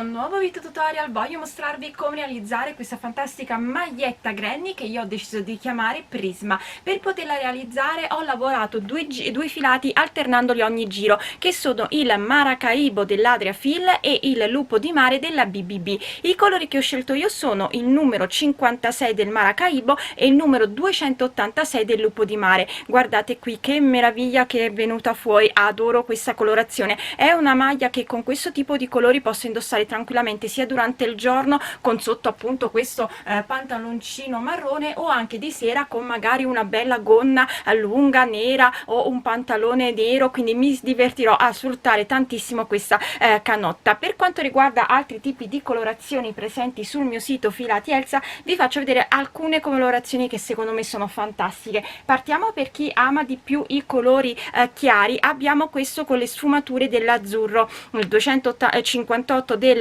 un nuovo video tutorial. Voglio mostrarvi come realizzare questa fantastica maglietta granny che io ho deciso di chiamare Prisma. Per poterla realizzare ho lavorato due filati alternandoli ogni giro, che sono il Maracaibo dell'Adria Fill e il Lupo di Mare della BBB. I colori che ho scelto io sono il numero 56 del Maracaibo e il numero 286 del Lupo di Mare. Guardate qui che meraviglia che è venuta fuori, adoro questa colorazione. È una maglia che con questo tipo di colori posso indossare tranquillamente sia durante il giorno con sotto appunto questo pantaloncino marrone, o anche di sera con magari una bella gonna lunga nera o un pantalone nero, quindi mi divertirò a sfruttare tantissimo questa canotta. Per quanto riguarda altri tipi di colorazioni presenti sul mio sito Filati Elsa, vi faccio vedere alcune colorazioni che secondo me sono fantastiche. Partiamo per chi ama di più i colori chiari. Abbiamo questo con le sfumature dell'azzurro, il 258 del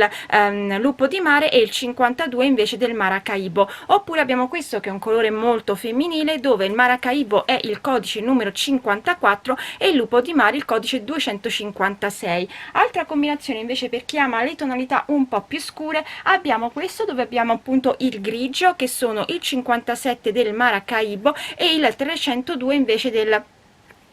Lupo di Mare e il 52 invece del Maracaibo. Oppure abbiamo questo che è un colore molto femminile, dove il Maracaibo è il codice numero 54 e il Lupo di Mare il codice 256. Altra combinazione invece per chi ama le tonalità un po' più scure, abbiamo questo dove abbiamo appunto il grigio, che sono il 57 del Maracaibo e il 302 invece del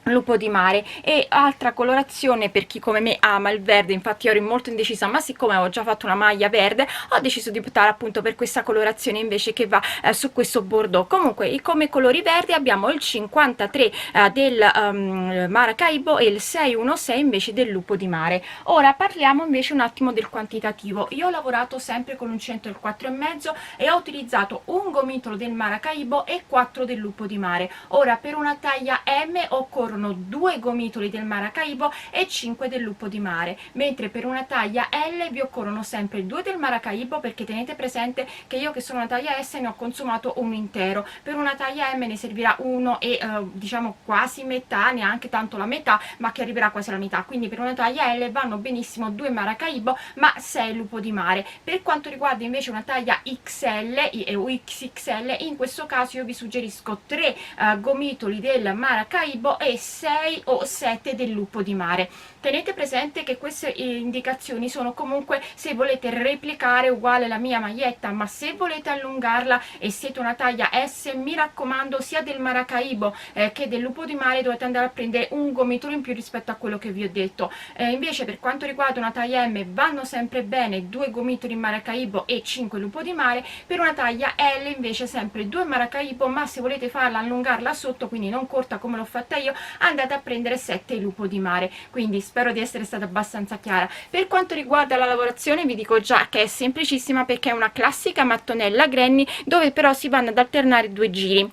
Lupo di Mare. E altra colorazione per chi come me ama il verde, infatti ero molto indecisa, ma siccome ho già fatto una maglia verde ho deciso di optare appunto per questa colorazione invece, che va su questo bordeaux. Comunque come colori verdi abbiamo il 53 del Maracaibo e il 616 invece del Lupo di Mare. Ora parliamo invece un attimo del quantitativo. Io ho lavorato sempre con l'uncinetto del 4,5 e ho utilizzato un gomitolo del Maracaibo e 4 del Lupo di Mare. Ora per una taglia M occorrono 2 gomitoli del Maracaibo e 5 del Lupo di Mare, mentre per una taglia L vi occorrono sempre 2 del Maracaibo, perché tenete presente che io che sono una taglia S ne ho consumato un intero. Per una taglia M ne servirà uno e diciamo quasi metà, neanche tanto la metà, ma che arriverà quasi alla metà. Quindi per una taglia L vanno benissimo 2 Maracaibo ma 6 Lupo di Mare. Per quanto riguarda invece una taglia XL o XXL, in questo caso io vi suggerisco 3 gomitoli del Maracaibo e 6 o 7 del Lupo di Mare. Tenete presente che queste indicazioni sono comunque se volete replicare uguale la mia maglietta, ma se volete allungarla e siete una taglia S, mi raccomando, sia del Maracaibo che del Lupo di Mare dovete andare a prendere un gomitolo in più rispetto a quello che vi ho detto. Invece per quanto riguarda una taglia M vanno sempre bene 2 gomitoli in Maracaibo e 5 Lupo di Mare. Per una taglia L invece sempre 2 Maracaibo, ma se volete farla allungarla sotto, quindi non corta come l'ho fatta io, andate a prendere 7 Lupo di Mare. Quindi spero di essere stata abbastanza chiara. Per quanto riguarda la lavorazione vi dico già che è semplicissima, perché è una classica mattonella granny dove però si vanno ad alternare 2 giri,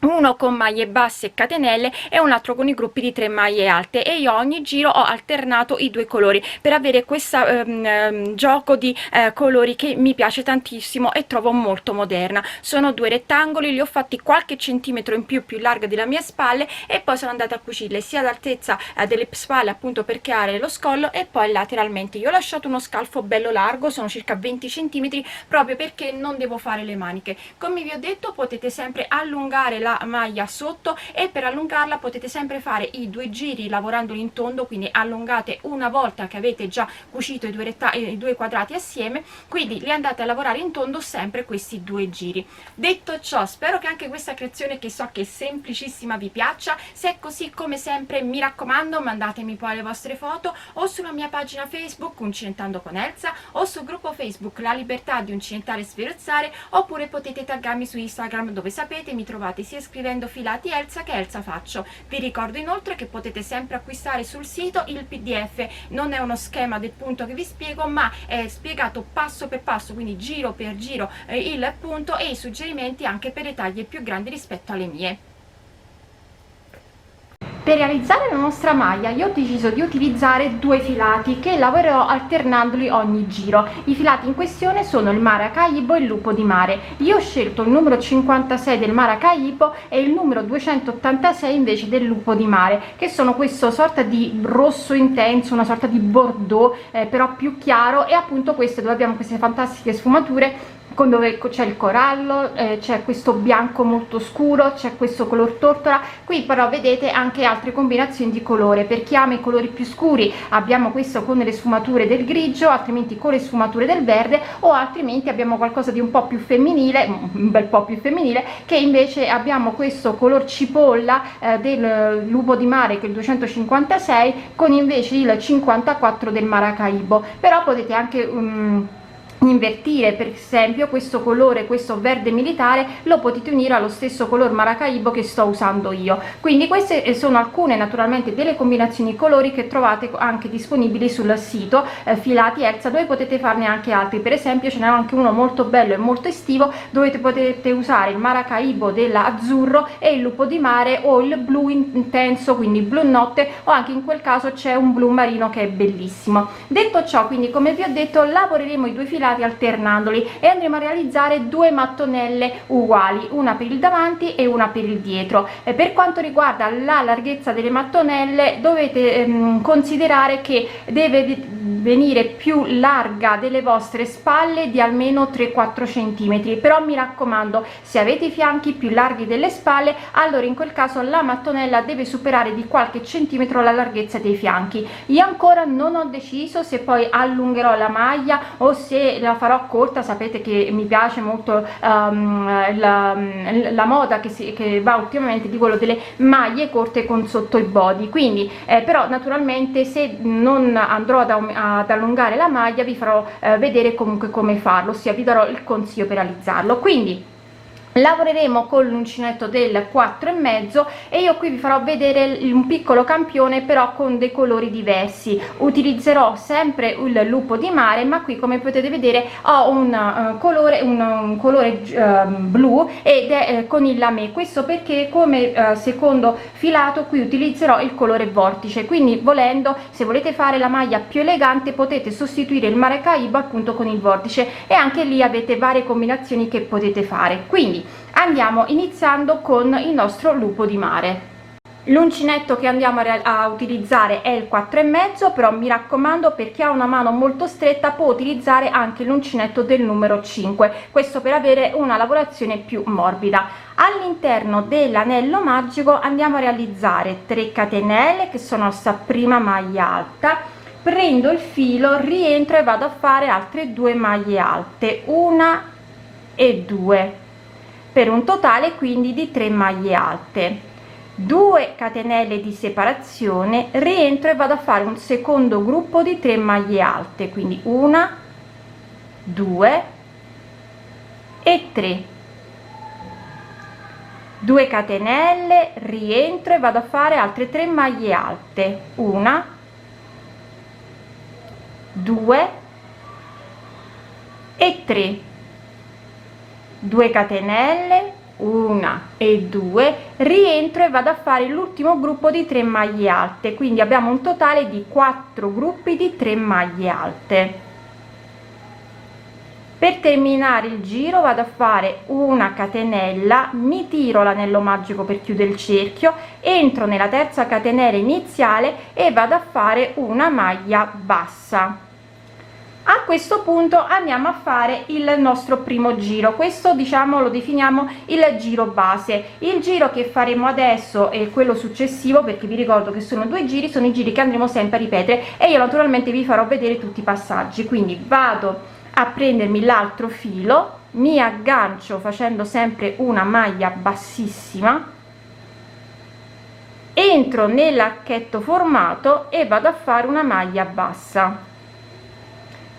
uno con maglie basse e catenelle e un altro con i gruppi di 3 maglie alte, e io ogni giro ho alternato i 2 colori per avere questo gioco di colori che mi piace tantissimo e trovo molto moderna. Sono 2 rettangoli, li ho fatti qualche centimetro in più larga della mia spalle, e poi sono andata a cucirle sia all'altezza delle spalle appunto per creare lo scollo, e poi lateralmente io ho lasciato uno scalfo bello largo, sono circa 20 centimetri, proprio perché non devo fare le maniche. Come vi ho detto, potete sempre allungare la maglia sotto, e per allungarla potete sempre fare i 2 giri lavorandoli in tondo, quindi allungate una volta che avete già cucito i 2 quadrati assieme, quindi li andate a lavorare in tondo sempre questi 2 giri. Detto ciò, spero che anche questa creazione, che so che è semplicissima, vi piaccia. Se è così, come sempre mi raccomando, mandatemi poi le vostre foto o sulla mia pagina Facebook Uncinetando con Elsa, o sul gruppo Facebook La Libertà di Uncinettare e Sferozzare, oppure potete taggarmi su Instagram, dove sapete mi trovate sia scrivendo Filati Elsa che Elsa Faccio. Vi ricordo inoltre che potete sempre acquistare sul sito il PDF, non è uno schema del punto che vi spiego, ma è spiegato passo per passo, quindi giro per giro il punto, e i suggerimenti anche per le taglie più grandi rispetto alle mie. Per realizzare la nostra maglia io ho deciso di utilizzare 2 filati che lavorerò alternandoli ogni giro. I filati in questione sono il Maracaibo e il Lupo di Mare. Io ho scelto il numero 56 del Maracaibo e il numero 286 invece del Lupo di Mare, che sono questo sorta di rosso intenso, una sorta di bordeaux però più chiaro, e appunto questo dove abbiamo queste fantastiche sfumature con dove c'è il corallo, c'è questo bianco molto scuro, c'è questo color tortora. Qui però vedete anche altre combinazioni di colore. Per chi ama i colori più scuri abbiamo questo con le sfumature del grigio, altrimenti con le sfumature del verde, o altrimenti abbiamo qualcosa di un po' più femminile, un bel po' più femminile, che invece abbiamo questo color cipolla del lupo di mare, che è il 256, con invece il 54 del Maracaibo. Però potete anche invertire, per esempio questo colore, questo verde militare, lo potete unire allo stesso color Maracaibo che sto usando io. Quindi queste sono alcune naturalmente delle combinazioni colori che trovate anche disponibili sul sito Filati Elsa, dove potete farne anche altri. Per esempio ce n'è anche uno molto bello e molto estivo, dove potete usare il Maracaibo dell'azzurro e il lupo di mare, o il blu intenso, quindi blu notte, o anche in quel caso c'è un blu marino che è bellissimo. Detto ciò, quindi come vi ho detto, lavoreremo i due filati alternandoli e andremo a realizzare due mattonelle uguali, una per il davanti e una per il dietro. Per quanto riguarda la larghezza delle mattonelle, dovete considerare che deve venire più larga delle vostre spalle di almeno 3-4 centimetri. Però mi raccomando, se avete i fianchi più larghi delle spalle, allora in quel caso la mattonella deve superare di qualche centimetro la larghezza dei fianchi. Io ancora non ho deciso se poi allungherò la maglia o se la farò corta. Sapete che mi piace molto la moda che va ultimamente di quello delle maglie corte con sotto il body, quindi però naturalmente se non andrò ad allungare la maglia vi farò vedere comunque come farlo, ossia vi darò il consiglio per realizzarlo. Quindi lavoreremo con l'uncinetto del 4,5 e io qui vi farò vedere un piccolo campione però con dei colori diversi. Utilizzerò sempre il lupo di mare, ma qui come potete vedere ho un colore blu ed è con il lamé. Questo perché come secondo filato qui utilizzerò il colore vortice, quindi volendo, se volete fare la maglia più elegante, potete sostituire il Maracaibo appunto con il vortice, e anche lì avete varie combinazioni che potete fare. Quindi andiamo iniziando con il nostro lupo di mare. L'uncinetto che andiamo a utilizzare è il 4,5, però mi raccomando, per chi ha una mano molto stretta può utilizzare anche l'uncinetto del numero 5, questo per avere una lavorazione più morbida. All'interno dell'anello magico andiamo a realizzare 3 catenelle, che sono questa prima maglia alta, prendo il filo, rientro e vado a fare altre 2 maglie alte, 1 e 2, per un totale quindi di 3 maglie alte. 2 catenelle di separazione, rientro e vado a fare un secondo gruppo di 3 maglie alte, quindi 1, 2 e 3. 2 catenelle, rientro e vado a fare altre 3 maglie alte, 1, 2 e 3. 2 catenelle, 1 e 2, rientro e vado a fare l'ultimo gruppo di 3 maglie alte, quindi abbiamo un totale di 4 gruppi di 3 maglie alte. Per terminare il giro vado a fare una catenella, mi tiro l'anello magico per chiudere il cerchio, entro nella terza catenella iniziale e vado a fare una maglia bassa. A questo punto andiamo a fare il nostro primo giro. Questo diciamo lo definiamo il giro base. Il giro che faremo adesso e quello successivo, perché vi ricordo che sono 2 giri, sono i giri che andremo sempre a ripetere, e io naturalmente vi farò vedere tutti i passaggi. Quindi vado a prendermi l'altro filo, mi aggancio facendo sempre una maglia bassissima, entro nell'archetto formato e vado a fare una maglia bassa,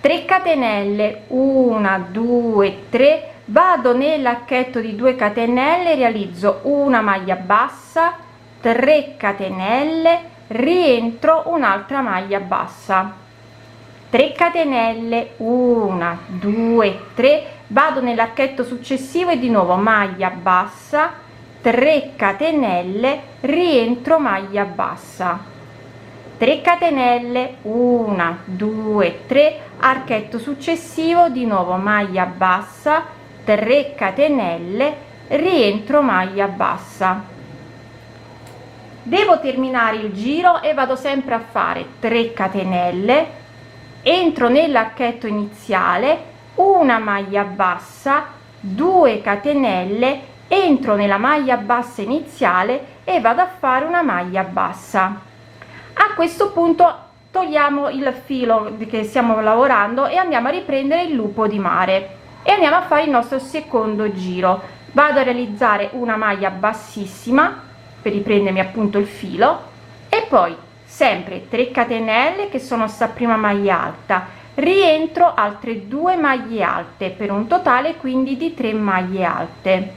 3 catenelle, 1 2 3, vado nell'archetto di 2 catenelle, realizzo una maglia bassa, 3 catenelle, rientro, un'altra maglia bassa, 3 catenelle, 1 2 3, vado nell'archetto successivo e di nuovo maglia bassa, 3 catenelle, rientro, maglia bassa, 3 catenelle, 1 2 3, archetto successivo, di nuovo maglia bassa, 3 catenelle, rientro, maglia bassa. Devo terminare il giro e vado sempre a fare 3 catenelle, entro nell'archetto iniziale, una maglia bassa, 2 catenelle, entro nella maglia bassa iniziale e vado a fare una maglia bassa. A questo punto togliamo il filo che stiamo lavorando e andiamo a riprendere il lupo di mare e andiamo a fare il nostro secondo giro. Vado a realizzare una maglia bassissima per riprendermi appunto il filo e poi sempre 3 catenelle che sono sta prima maglia alta, rientro altre 2 maglie alte per un totale quindi di 3 maglie alte.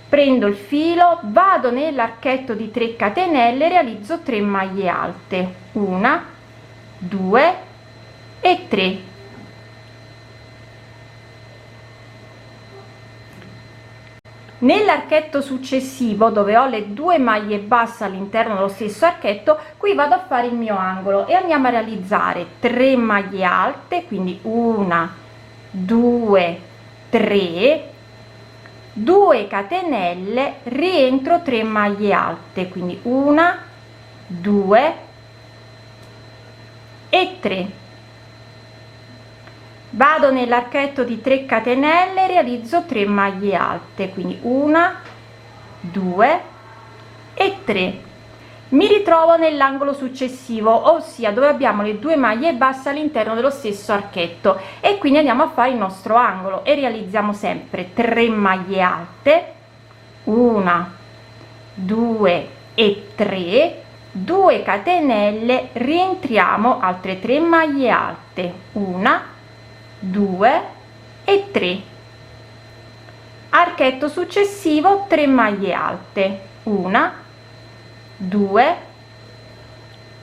Prendo il filo, vado nell'archetto di 3 catenelle, realizzo 3 maglie alte, 1, 2 e 3. Nell'archetto successivo, dove ho le 2 maglie basse all'interno dello stesso archetto, qui vado a fare il mio angolo e andiamo a realizzare 3 maglie alte, quindi 1, 2, 3, 2 catenelle, rientro 3 maglie alte, quindi 1, 2 e 3. Vado nell'archetto di 3 catenelle, realizzo 3 maglie alte, quindi 1, 2 e 3. Mi ritrovo nell'angolo successivo, ossia dove abbiamo le 2 maglie basse all'interno dello stesso archetto, e quindi andiamo a fare il nostro angolo e realizziamo sempre 3 maglie alte, 1, 2 e 3, 2 catenelle, rientriamo altre 3 maglie alte, 1, 2 e 3. Archetto successivo, 3 maglie alte, 1, 2,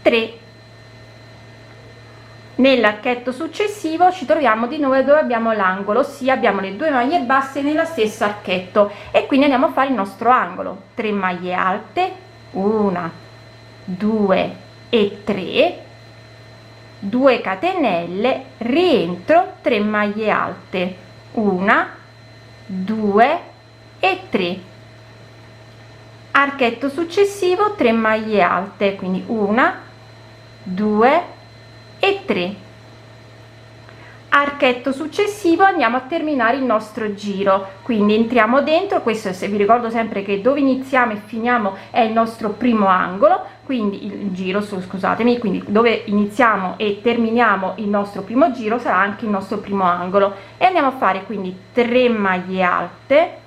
3. Nell'archetto successivo ci troviamo di nuovo dove abbiamo l'angolo, ossia abbiamo le 2 maglie basse nella stessa archetto, e quindi andiamo a fare il nostro angolo. 3 maglie alte, 1, 2 e 3, 2 catenelle, rientro 3 maglie alte, 1, 2 e 3. Archetto successivo, 3 maglie alte, quindi 1, 2 e 3. Archetto successivo, andiamo a terminare il nostro giro, quindi entriamo dentro. Questo, se vi ricordo sempre che dove iniziamo e finiamo è il nostro primo angolo, quindi il giro, scusatemi, quindi dove iniziamo e terminiamo il nostro primo giro sarà anche il nostro primo angolo, e andiamo a fare quindi 3 maglie alte,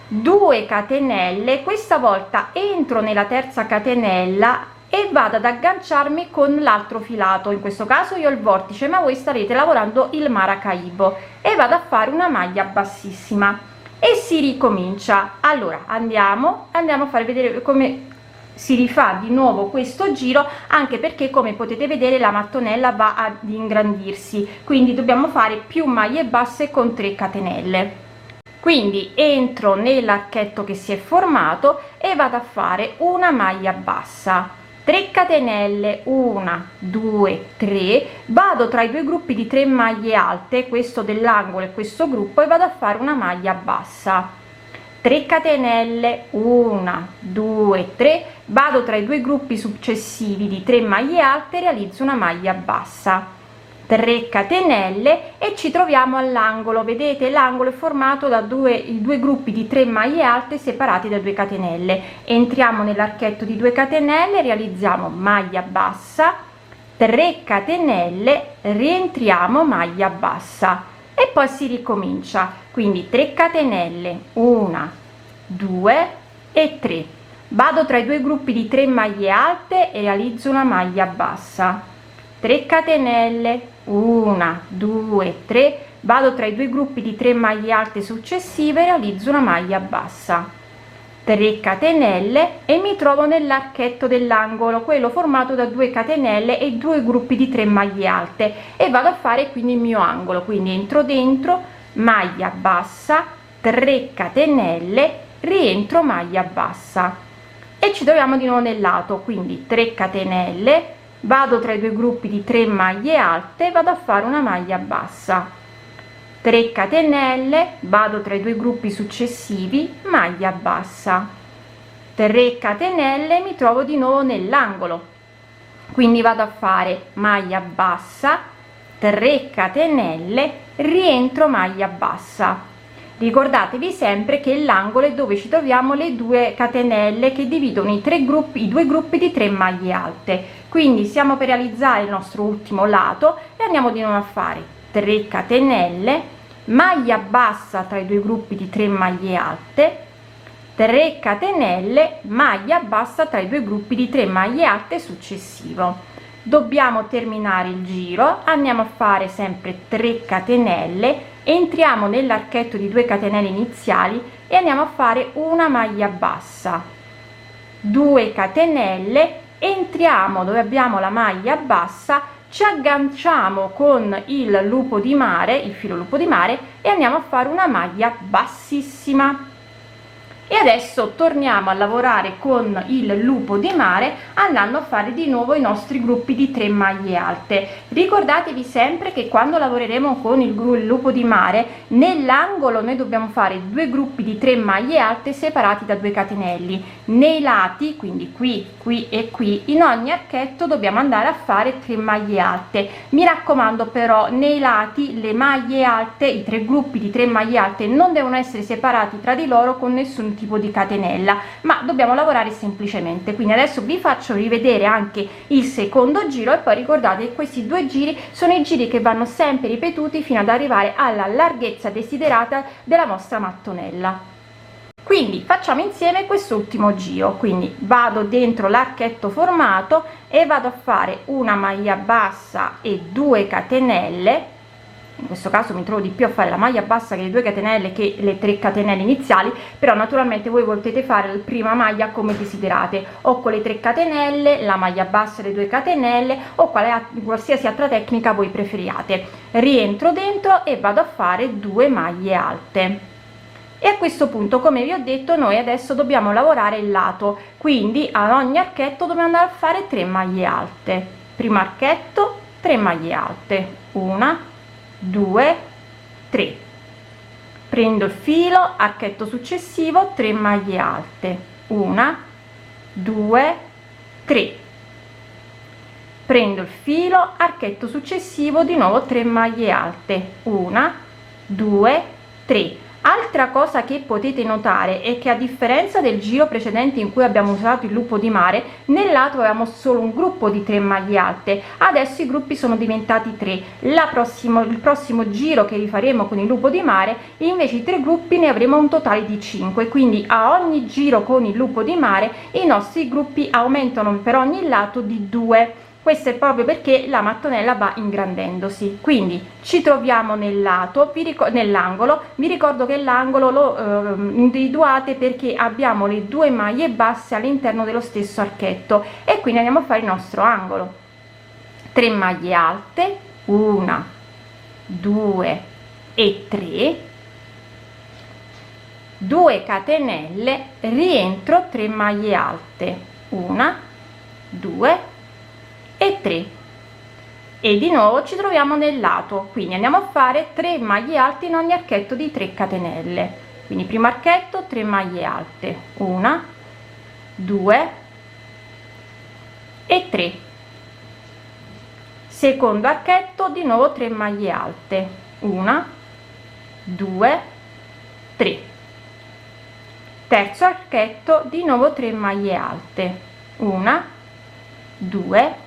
2 catenelle, questa volta entro nella terza catenella e vado ad agganciarmi con l'altro filato, in questo caso io ho il vortice, ma voi starete lavorando il maracaibo, e vado a fare una maglia bassissima e si ricomincia. Allora andiamo a fare vedere come si rifà di nuovo questo giro, anche perché come potete vedere la mattonella va ad ingrandirsi, quindi dobbiamo fare più maglie basse con 3 catenelle. Quindi entro nell'archetto che si è formato e vado a fare una maglia bassa, 3 catenelle, 1, 2, 3, vado tra i 2 gruppi di 3 maglie alte, questo dell'angolo e questo gruppo, e vado a fare una maglia bassa, 3 catenelle, 1, 2, 3, vado tra i 2 gruppi successivi di 3 maglie alte, realizzo una maglia bassa, 3 catenelle, e ci troviamo all'angolo. Vedete, l'angolo è formato da i due gruppi di 3 maglie alte separati da 2 catenelle. Entriamo nell'archetto di 2 catenelle, realizziamo maglia bassa, 3 catenelle, rientriamo maglia bassa e poi si ricomincia, quindi 3 catenelle, 1, 2 e 3, vado tra i 2 gruppi di 3 maglie alte e realizzo una maglia bassa, 3 catenelle, 1, 2, 3, vado tra i 2 gruppi di 3 maglie alte successive e realizzo una maglia bassa, 3 catenelle, e mi trovo nell'archetto dell'angolo, quello formato da 2 catenelle e 2 gruppi di 3 maglie alte, e vado a fare quindi il mio angolo. Quindi entro dentro, maglia bassa, 3 catenelle, rientro maglia bassa e ci troviamo di nuovo nel lato, quindi 3 catenelle, vado tra i 2 gruppi di 3 maglie alte, vado a fare una maglia bassa, 3 catenelle, vado tra i 2 gruppi successivi, maglia bassa, 3 catenelle, mi trovo di nuovo nell'angolo, quindi vado a fare maglia bassa, 3 catenelle, rientro maglia bassa. Ricordatevi sempre che l'angolo è dove ci troviamo le 2 catenelle che dividono i due gruppi di 3 maglie alte. Quindi stiamo per realizzare il nostro ultimo lato e andiamo di nuovo a fare 3 catenelle, maglia bassa tra i due gruppi di 3 maglie alte, 3 catenelle, maglia bassa tra i due gruppi di 3 maglie alte successivo. Dobbiamo terminare il giro, andiamo a fare sempre 3 catenelle, entriamo nell'archetto di 2 catenelle iniziali e andiamo a fare una maglia bassa, 2 catenelle, entriamo dove abbiamo la maglia bassa, ci agganciamo con il lupo di mare, il filo lupo di mare, e andiamo a fare una maglia bassissima. E adesso torniamo a lavorare con il lupo di mare andando a fare di nuovo i nostri gruppi di 3 maglie alte. Ricordatevi sempre che quando lavoreremo con il lupo di mare, nell'angolo noi dobbiamo fare 2 gruppi di 3 maglie alte separati da 2 catenelli. Nei lati, quindi qui, qui e qui, in ogni archetto dobbiamo andare a fare 3 maglie alte. Mi raccomando però, nei lati le maglie alte, i 3 gruppi di 3 maglie alte non devono essere separati tra di loro con nessun tipo di catenella, ma dobbiamo lavorare semplicemente. Quindi adesso vi faccio rivedere anche il secondo giro e poi ricordate che questi 2 giri sono i giri che vanno sempre ripetuti fino ad arrivare alla larghezza desiderata della vostra mattonella. Quindi facciamo insieme quest'ultimo giro. Quindi vado dentro l'archetto formato e vado a fare una maglia bassa e 2 catenelle. In questo caso mi trovo di più a fare la maglia bassa che le 2 catenelle che le 3 catenelle iniziali, però naturalmente voi potete fare la prima maglia come desiderate, o con le 3 catenelle, la maglia bassa e le 2 catenelle, o qualsiasi altra tecnica voi preferiate. Rientro dentro e vado a fare 2 maglie alte. E a questo punto, come vi ho detto, noi adesso dobbiamo lavorare il lato, quindi ad ogni archetto dobbiamo andare a fare 3 maglie alte. Primo archetto, 3 maglie alte, 1, 2, 3, prendo il filo, archetto successivo, 3 maglie alte, 1, 2, 3, prendo il filo, archetto successivo, di nuovo 3 maglie alte, 1, 2, 3. Altra cosa che potete notare è che, a differenza del giro precedente in cui abbiamo usato il lupo di mare, nel lato avevamo solo un gruppo di 3 maglie alte, adesso i gruppi sono diventati 3. Il prossimo giro che rifaremo con il lupo di mare, invece i 3 gruppi ne avremo un totale di 5, quindi a ogni giro con il lupo di mare i nostri gruppi aumentano per ogni lato di 2. Questo è proprio perché la mattonella va ingrandendosi. Quindi ci troviamo nel lato, nell'angolo. Vi ricordo che l'angolo lo individuate perché abbiamo le 2 maglie basse all'interno dello stesso archetto, e quindi andiamo a fare il nostro angolo. 3 maglie alte, 1, 2 e 3, 2 catenelle, rientro, 3 maglie alte, 1, 2 e 3, e di nuovo ci troviamo nel lato, quindi andiamo a fare 3 maglie alte in ogni archetto di 3 catenelle. Quindi primo archetto, 3 maglie alte, 1, 2 e 3, secondo archetto, di nuovo 3 maglie alte, 1, 2, 3, terzo archetto, di nuovo 3 maglie alte, 1, 2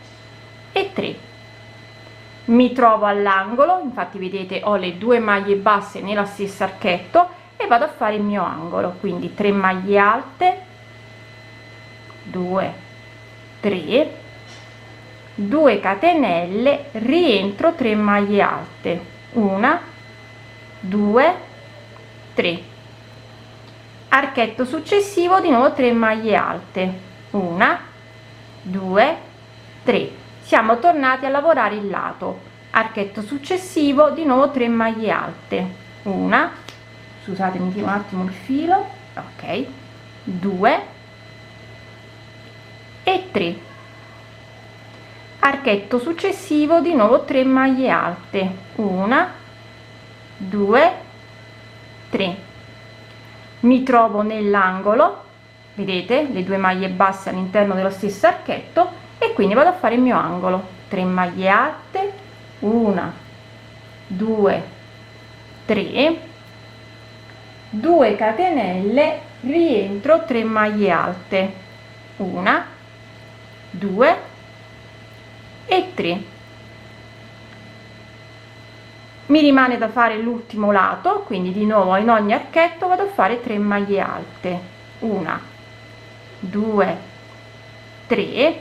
e 3. Mi trovo all'angolo, infatti vedete ho le 2 maglie basse nella stessa archetto, e vado a fare il mio angolo. Quindi 3 maglie alte, 2, 3, 2 catenelle, rientro, 3 maglie alte, 1, 2, 3, archetto successivo, di nuovo 3 maglie alte, 1, 2, 3. Siamo tornati a lavorare il lato, archetto successivo, di nuovo 3 maglie alte, 1, scusatemi, tiro un attimo il filo, ok, 2 e 3, archetto successivo, di nuovo 3 maglie alte, 1, 2, 3. Mi trovo nell'angolo, vedete le 2 maglie basse all'interno dello stesso archetto, e e quindi vado a fare il mio angolo. 3 maglie alte, 1 2 3, 2 catenelle, rientro, 3 maglie alte, 1 2 e 3. Mi rimane da fare l'ultimo lato, quindi di nuovo in ogni archetto vado a fare 3 maglie alte, 1 2 3,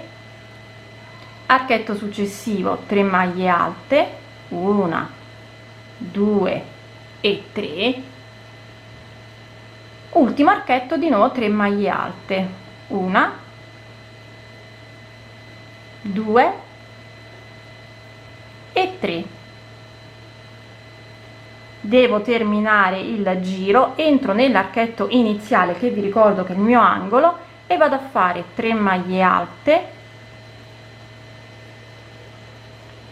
archetto successivo 3 maglie alte, 1 2 e 3, ultimo archetto di nuovo 3 maglie alte, 1 2 e 3. Devo terminare il giro, entro nell'archetto iniziale che vi ricordo che è il mio angolo e vado a fare 3 maglie alte,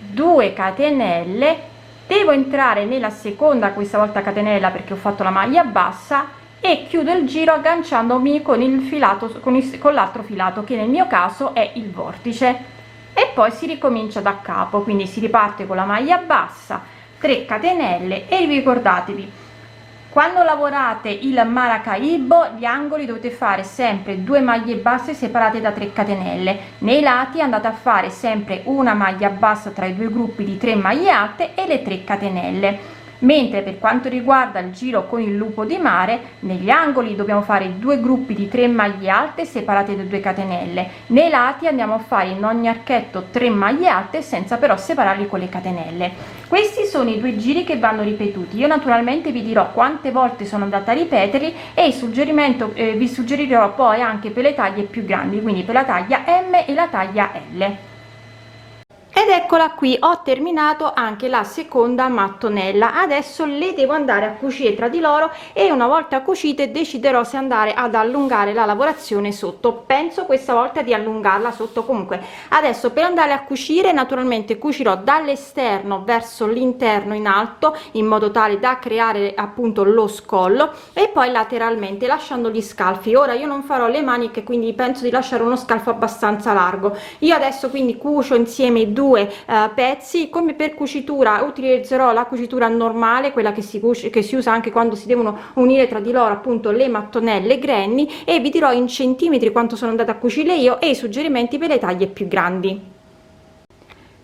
2 catenelle, devo entrare nella seconda questa volta catenella perché ho fatto la maglia bassa e chiudo il giro agganciandomi con il filato con l'altro filato che nel mio caso è il vortice, e poi si ricomincia da capo, quindi si riparte con la maglia bassa, 3 catenelle e ricordatevi, quando lavorate il Maracaibo gli angoli dovete fare sempre 2 maglie basse separate da 3 catenelle, nei lati andate a fare sempre una maglia bassa tra i due gruppi di 3 maglie alte e le 3 catenelle, mentre per quanto riguarda il giro con il lupo di mare negli angoli dobbiamo fare 2 gruppi di 3 maglie alte separate da 2 catenelle, nei lati andiamo a fare in ogni archetto 3 maglie alte senza però separarli con le catenelle. Questi sono i 2 giri che vanno ripetuti. Io naturalmente vi dirò quante volte sono andata a ripeterli e il suggerimento vi suggerirò poi anche per le taglie più grandi, quindi per la taglia M e la taglia L. Ed eccola qui, ho terminato anche la seconda mattonella. Adesso le devo andare a cucire tra di loro e una volta cucite deciderò se andare ad allungare la lavorazione sotto. Penso questa volta di allungarla sotto. Comunque adesso per andare a cucire naturalmente cucirò dall'esterno verso l'interno in alto in modo tale da creare appunto lo scollo e poi lateralmente lasciando gli scalfi. Ora io non farò le maniche, quindi penso di lasciare uno scalfo abbastanza largo. Io adesso quindi cucio insieme i due pezzi. Come per cucitura utilizzerò la cucitura normale, quella che si usa anche quando si devono unire tra di loro appunto le mattonelle granny, e vi dirò in centimetri quanto sono andata a cucire io e i suggerimenti per le taglie più grandi.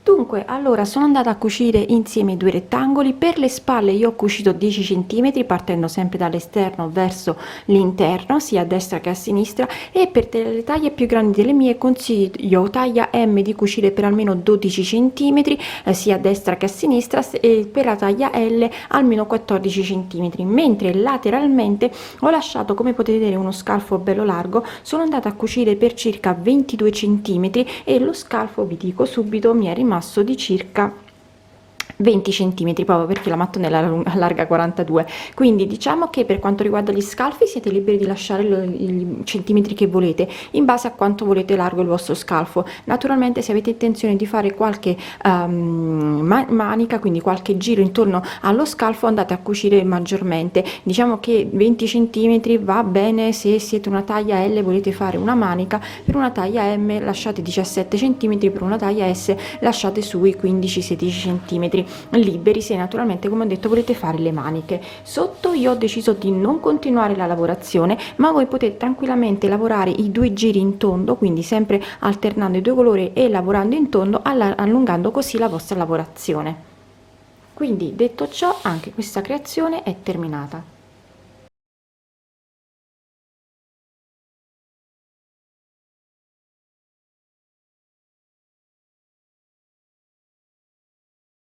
Dunque, allora sono andata a cucire insieme i 2 rettangoli. Per le spalle io ho cucito 10 cm partendo sempre dall'esterno verso l'interno sia a destra che a sinistra, e per le taglie più grandi delle mie consiglio taglia M di cucire per almeno 12 cm sia a destra che a sinistra, e per la taglia L almeno 14 cm, mentre lateralmente ho lasciato, come potete vedere, uno scalfo bello largo. Sono andata a cucire per circa 22 cm e lo scalfo, vi dico subito, mi è rimasto di circa 20 cm proprio perché la mattonella è larga 42, quindi diciamo che per quanto riguarda gli scalfi siete liberi di lasciare i centimetri che volete in base a quanto volete largo il vostro scalfo. Naturalmente se avete intenzione di fare qualche manica, quindi qualche giro intorno allo scalfo, andate a cucire maggiormente. Diciamo che 20 cm va bene se siete una taglia L, volete fare una manica. Per una taglia M lasciate 17 cm, per una taglia S lasciate sui 15-16 cm liberi se naturalmente, come ho detto, volete fare le maniche. Sotto io ho deciso di non continuare la lavorazione, ma voi potete tranquillamente lavorare i 2 giri in tondo, quindi sempre alternando i 2 colori e lavorando in tondo, allungando così la vostra lavorazione. Quindi detto ciò, anche questa creazione è terminata.